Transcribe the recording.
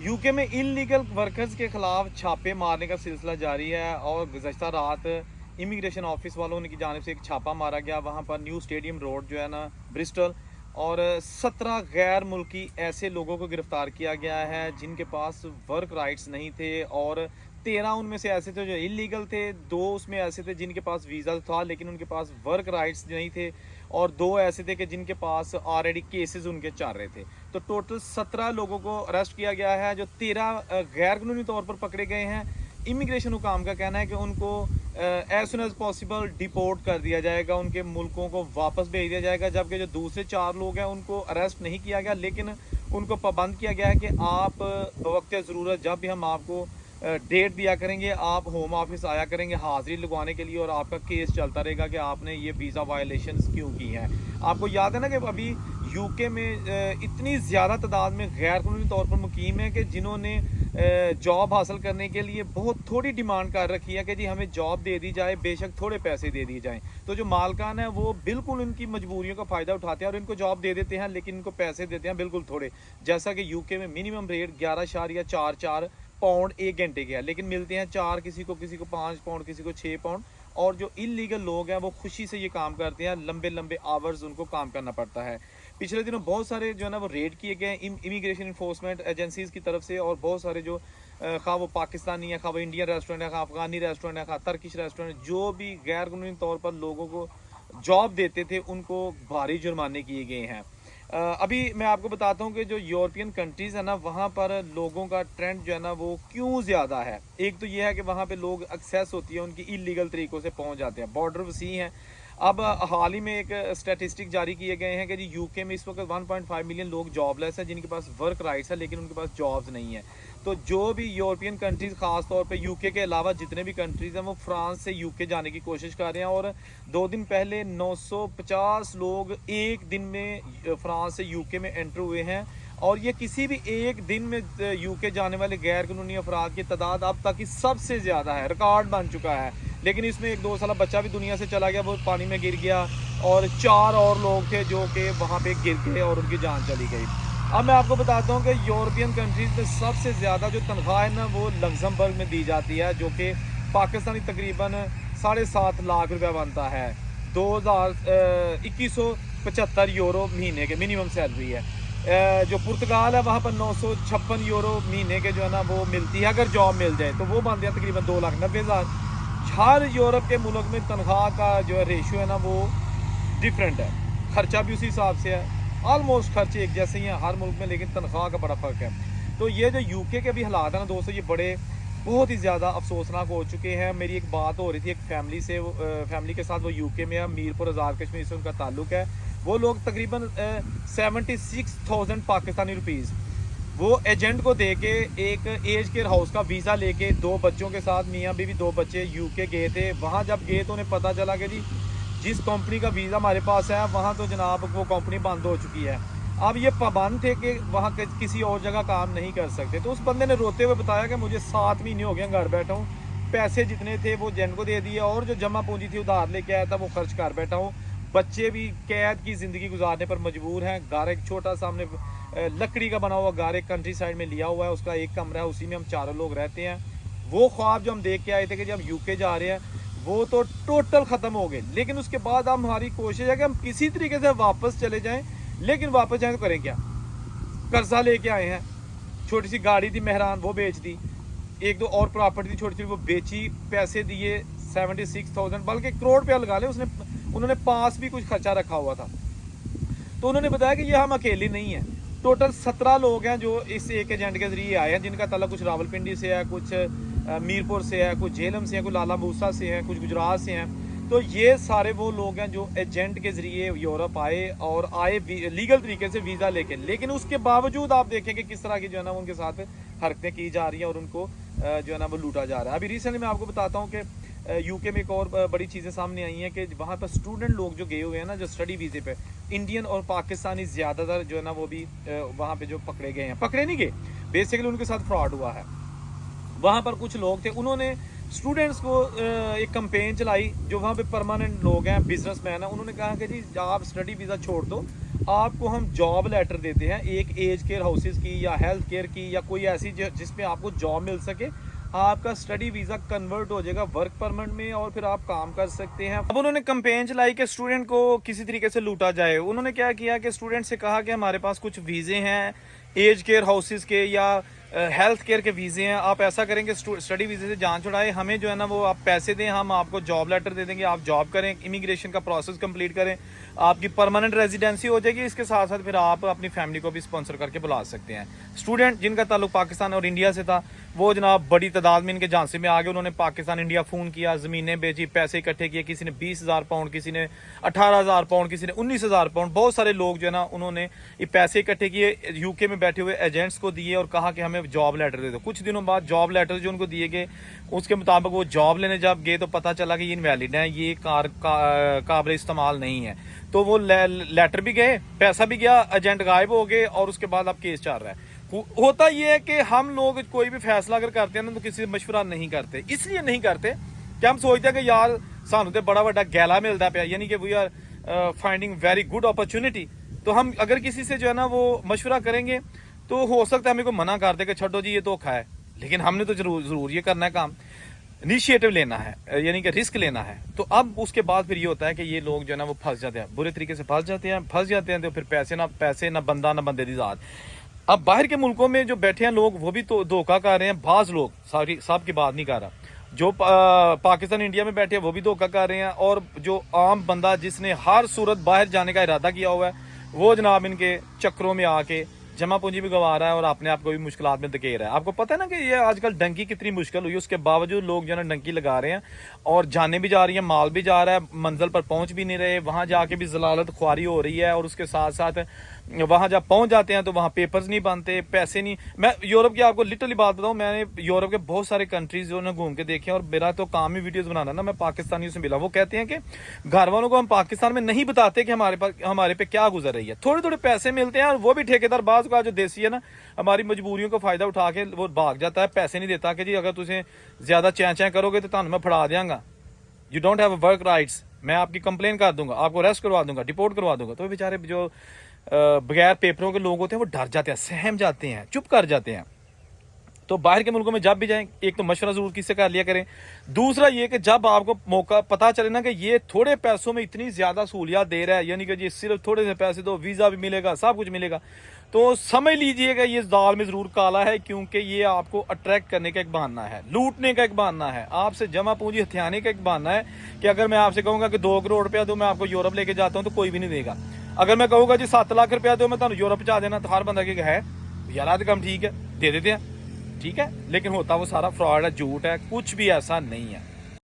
UK में illegal workers के खिलाफ छापे मारने का सिलसिला जारी है और गुज़श्ता रात इमिग्रेशन ऑफिस वालों की जानिब से एक छापा मारा गया वहाँ पर न्यू स्टेडियम रोड जो है ना ब्रिस्टल। और 17 गैर मुल्की ऐसे लोगों को गिरफ्तार किया गया है जिनके पास वर्क राइट्स नहीं थे, और 13 उनमें से ऐसे थे जो इलीगल थे, 2 उसमें ऐसे थे जिनके पास वीज़ा था लेकिन उनके पास वर्क राइट्स नहीं थे, और 2 ऐसे थे कि जिनके पास ऑलरेडी केसेस उनके चल रहे थे। तो टोटल 17 लोगों को अरेस्ट किया गया है, जो 13 गैर कानूनी तौर पर पकड़े गए हैं। इमिग्रेशन हुकाम का कहना है कि उनको as soon as possible deport कर दिया जाएगा, उनके मुल्कों को वापस भेज दिया जाएगा। जबकि जो दूसरे 4 लोग हैं उनको अरेस्ट नहीं किया गया, लेकिन उनको पाबंद किया गया है कि आप बवक्त ज़रूरत जब भी हम आपको डेट दिया करेंगे, आप होम ऑफिस आया करेंगे हाजिरी लगवाने के लिए, और आपका केस चलता रहेगा कि आपने ये वीज़ा वायलेशंस क्यों की हैं। आपको याद है ना कि अभी यूके में इतनी ज़्यादा तादाद में गैर कानूनी तौर पर मुकीम है कि जिन्होंने जॉब हासिल करने के लिए बहुत थोड़ी डिमांड कर रखी है कि जी हमें जॉब दे दी जाए, बेशक थोड़े पैसे दे दिए जाएं। तो जो मालकान है वो बिल्कुल इनकी मजबूरियों का फ़ायदा उठाते हैं और इनको जॉब दे देते हैं, लेकिन इनको पैसे देते हैं बिल्कुल थोड़े। जैसा कि यूके में मिनिमम रेट 11.44 पाउंड 1 घंटे के है, लेकिन मिलते हैं 4, किसी को 5 पाउंड, किसी को 6 पाउंड। और जो इलीगल लोग हैं वो खुशी से ये काम करते हैं, लंबे लंबे आवर्स उनको काम करना पड़ता है। पिछले दिनों बहुत सारे जो है ना वो रेड किए गए इमिग्रेशन इन्फोर्समेंट एजेंसीज की तरफ से, और बहुत सारे जो खा वो पाकिस्तानी है, खा वो इंडियन रेस्टोरेंट है, खा अफगानी रेस्टोरेंट है, खा तर्किश रेस्टोरेंट, जो भी गैर कानूनी तौर पर लोगों को जॉब देते थे उनको भारी जुर्माने किए गए हैं। अभी मैं आपको बताता हूँ कि जो यूरोपियन कंट्रीज़ है ना वहाँ पर लोगों का ट्रेंड जो है ना वो क्यों ज़्यादा है। एक तो ये है कि वहाँ पे लोग एक्सेस होती है उनकी इलीगल तरीक़ों से पहुँच जाते हैं, बॉर्डर वसी हैं। अब हाल ही में एक स्टैटिस्टिक जारी किए गए हैं कि जी यूके में इस वक्त 1.5 मिलियन लोग जॉबलेस हैं जिनके पास वर्क राइट्स है लेकिन उनके पास जॉब्स नहीं है। तो जो भी यूरोपियन कंट्रीज़ ख़ास तौर पे यूके के अलावा जितने भी कंट्रीज़ हैं वो फ्रांस से यूके जाने की कोशिश कर रहे हैं, और 2 दिन पहले 950 लोग एक दिन में फ्रांस से यूके में एंटर हुए हैं। और ये किसी भी एक दिन में यूके जाने वाले गैर कानूनी अफराद की तादाद अब तक की सबसे ज़्यादा है, रिकॉर्ड बन चुका है। लेकिन इसमें एक 2 साल बच्चा भी दुनिया से चला गया, वो पानी में गिर गया, और 4 और लोग थे जो कि वहाँ पे गिर गए और उनकी जान चली गई। अब मैं आपको बताता हूँ कि यूरोपियन कंट्रीज़ में सबसे ज़्यादा जो तनख्वाह है ना वो लग्जमबर्ग में दी जाती है, जो कि पाकिस्तानी तकरीबन 7.5 लाख रुपया बनता है। 2175 यूरो महीने के मिनिमम सैलरी है। जो पुर्तगाल है वहाँ पर 956 यूरो महीने के जो है ना वो मिलती है अगर जॉब मिल जाए, तो वो बनते हैं तकरीबन 2,90,000। हर यूरोप के मुल्क में तनख्वाह का जो है रेशियो है ना वो डिफरेंट है, खर्चा भी उसी हिसाब से है, ऑलमोस्ट खर्चे एक जैसे ही हैं हर मुल्क में, लेकिन तनख्वाह का बड़ा फ़र्क है। तो ये जो यूके के भी हालात हैं ना दोस्तों, ये बड़े बहुत ही ज़्यादा अफसोसनाक हो चुके हैं। मेरी एक बात हो रही थी एक फैमिली से, फैमिली के साथ, वो यूके में है, मीरपुर आज़ाद कश्मीर से उनका ताल्लुक है। वो लोग तकरीबन 76,000 पाकिस्तानी रुपीज़ वो एजेंट को दे के एक एज केयर हाउस का वीज़ा लेके 2 बच्चों के साथ, मियाँ बीवी 2 बच्चे, यूके गए थे। वहाँ जब गए तो उन्हें पता चला कि जी जिस कंपनी का वीज़ा हमारे पास है वहाँ तो जनाब वो कंपनी बंद हो चुकी है। अब ये पाबंद थे कि वहाँ किसी और जगह काम नहीं कर सकते। तो उस बंदे ने रोते हुए बताया कि मुझे 7 महीने हो गए घर बैठा हूँ, पैसे जितने थे वो एजेंट को दे दिए, और जो जमा पूंजी थी उधार लेके आया था वो खर्च कर बैठा हूँ। बच्चे भी कैद की ज़िंदगी गुजारने पर मजबूर हैं। घर एक छोटा सामने लकड़ी का बना हुआ घर एक कंट्री साइड में लिया हुआ है, उसका एक कमरा है, उसी में हम 4 लोग रहते हैं। वो ख्वाब जो हम देख के आए थे कि जब यूके जा रहे हैं वो तो टोटल ख़त्म हो गए। लेकिन उसके बाद अब हमारी कोशिश है कि हम किसी तरीके से वापस चले जाएं, लेकिन वापस जाएं तो करें क्या? कर्जा लेके आए हैं, छोटी सी गाड़ी थी मेहरान वो बेच दी, 1-2 और प्रॉपर्टी थी छोटी छोटी वो बेची, पैसे दिए 76,000, बल्कि करोड़ रुपया लगा ले उन्होंने पास भी कुछ खर्चा रखा हुआ था। तो उन्होंने बताया कि ये हम अकेले नहीं हैं, टोटल 17 लोग हैं जो इस एक एजेंट के जरिए आए हैं, जिनका ताल्लुक कुछ रावलपिंडी से है, कुछ मीरपुर से है, कुछ झेलम से है, कुछ लाला मूसा से है, कुछ गुजरात से हैं। तो ये सारे वो लोग हैं जो एजेंट के ज़रिए यूरोप आए, और आए लीगल तरीके से वीज़ा लेके। लेकिन उसके बावजूद आप देखें कि किस तरह की जो है ना उनके साथ हरकतें की जा रही हैं और उनको जो है ना वो लूटा जा रहा है। अभी रिसेंटली मैं आपको बताता हूँ कि यूके में एक और बड़ी चीज़ें सामने आई हैं कि वहाँ पर स्टूडेंट लोग जो गए हुए हैं ना जो स्टडी वीज़े पे, इंडियन और पाकिस्तानी ज़्यादातर जो है ना वो भी वहाँ पे जो पकड़े गए हैं, पकड़े नहीं गए, बेसिकली उनके साथ फ्रॉड हुआ है। वहाँ पर कुछ लोग थे, उन्होंने स्टूडेंट्स को एक कंपेन चलाई, जो वहाँ पे परमानेंट लोग हैं, बिजनेसमैन हैं, उन्होंने कहा कि जी आप स्टडी वीज़ा छोड़ दो, आपको हम जॉब लेटर देते हैं एक एज केयर हाउसेस की या हेल्थ केयर की या कोई ऐसी जिसमें आपको जॉब मिल सके, आपका स्टडी वीज़ा कन्वर्ट हो जाएगा वर्क परमिट में और फिर आप काम कर सकते हैं। अब उन्होंने कंपेन चलाई कि स्टूडेंट को किसी तरीके से लूटा जाए। उन्होंने क्या किया कि स्टूडेंट से कहा कि हमारे पास कुछ वीज़े हैं एज केयर हाउसेस के या हेल्थ केयर के वीज़े हैं, आप ऐसा करेंगे स्टडी वीज़े से जान छुड़ाए, हमें जो है ना वो आप पैसे दें, हम आपको जॉब लेटर दे देंगे, आप जॉब करें, इमिग्रेशन का प्रोसेस कंप्लीट करें, आपकी परमानेंट रेजिडेंसी हो जाएगी। इसके साथ साथ फिर आप अपनी फैमिली को भी स्पॉन्सर करके बुला सकते हैं। स्टूडेंट जिनका ताल्लुक पाकिस्तान और इंडिया से था वो जनाब बड़ी तादाद में इनके झांसे में आ गए। उन्होंने पाकिस्तान इंडिया फ़ोन किया, ज़मीनें बेची, पैसे इकट्ठे किए, किसी ने 20,000 पाउंड, किसी ने 18,000 पाउंड, किसी ने 19,000 पाउंड। बहुत सारे लोग जो है ना उन्होंने ये पैसे इकट्ठे किए, यूके में बैठे हुए एजेंट्स को दिए और कहा कि हमें जॉब लेटर दे दो। कुछ दिनों बाद जॉब लेटर जो उनको दिए गए उसके मुताबिक वो जॉब लेने जब गए तो पता चला कि ये इनवैलिड है, ये काबिल इस्तेमाल नहीं है। तो वो लेटर भी गए, पैसा भी गया, एजेंट गायब हो गए और उसके बाद अब केस चल रहा है। होता ये है कि हम लोग कोई भी फैसला अगर करते हैं ना तो किसी से मशवरा नहीं करते। इसलिए नहीं करते कि हम सोचते हैं कि यार सानू तो बड़ा बड़ा गैला मिलता पाया, यानी कि we are finding very good opportunity. तो हम अगर किसी से जो है ना वो मशवरा करेंगे तो हो सकता है हमें को मना कर दे कि छोड़ो जी ये धोखा है, लेकिन हमने तो जरूर ये करना है काम, इनिशिएटिव लेना है, यानी कि रिस्क लेना है। तो अब उसके बाद फिर ये होता है कि ये लोग जो है ना वो फंस जाते हैं, बुरे तरीके से फंस जाते हैं तो फिर पैसे ना बंदा ना बंदे की जात। अब बाहर के मुल्कों में जो बैठे हैं लोग वो भी तो धोखा कर रहे हैं। बाज लोग, सारी सब की बात नहीं कर रहा, जो पाकिस्तान इंडिया में बैठे हैं वो भी धोखा कर रहे हैं, और जो आम बंदा जिसने हर सूरत बाहर जाने का इरादा किया हुआ है वो जनाब इनके चक्रों में आके जमा पूंजी भी गंवा रहा है और अपने आप को भी मुश्किलात में धकेल रहा है। आपको पता है ना कि ये आजकल डंकी कितनी मुश्किल हुई, उसके बावजूद लोग जो है ना डंकी लगा रहे हैं और जाने भी जा रही है, माल भी जा रहा है, मंजिल पर पहुंच भी नहीं रहे, वहां जाके भी जलालत ख्वारी हो रही है, और उसके साथ साथ वहां जब पहुंच जाते हैं तो वहां पेपर्स नहीं बनते, पैसे नहीं। मैं यूरोप की आपको लिटरली बात बताऊं, मैंने यूरोप के बहुत सारे कंट्रीज जो है घूम के देखे और मेरा तो काम ही वीडियोस बनाना ना। मैं पाकिस्तानियों से मिला, वो कहते हैं कि घर वालों को हम पाकिस्तान में नहीं बताते कि हमारे पे क्या गुजर रही है। थोड़े थोड़े पैसे मिलते हैं और वो भी ठेकेदार बाज का जो देसी है ना हमारी मजबूरियों को फायदा उठा के वो भाग जाता है, पैसे नहीं देता कि जी अगर तुझे ज्यादा चैं करोगे तो ਤੁਹਾਨੂੰ मैं फड़ा देंगा, you don't have work rights, मैं आपकी कंप्लेन कर दूंगा, आपको अरेस्ट करवा दूंगा, डिपोर्ट करवा दूंगा। तो बेचारे जो बगैर पेपरों के लोग होते हैं वो डर जाते हैं, सहम जाते हैं, चुप कर जाते हैं। तो बाहर के मुल्कों में जब भी जाएं एक तो मशवरा जरूर किससे कर लिया करें, दूसरा ये कि जब आपको मौका पता चले ना कि ये थोड़े पैसों में इतनी ज्यादा सहूलियत दे रहा है, यानी कि ये सिर्फ थोड़े से पैसे दो वीजा भी मिलेगा, सब कुछ मिलेगा, तो समझ लीजिएगा ये दाल में जरूर काला है, क्योंकि ये आपको अट्रैक्ट करने का एक बहाना है, लूटने का एक बहाना है, आपसे जमा पूंजी हथियाने का एक बहाना है। कि अगर मैं आपसे कहूंगा कि 2 करोड़ रुपया दो मैं आपको यूरोप लेके जाता हूं तो कोई भी नहीं देगा। अगर मैं कहूंगा जी 7 लाख रुपया दो मैं ਤੁਹਾਨੂੰ यूरोप पहुंचा देना, तो हर बंदा है यार आज काम ठीक है दे देते हैं, ठीक है। लेकिन होता वो सारा फ्रॉड है, झूठ है, कुछ भी ऐसा नहीं है।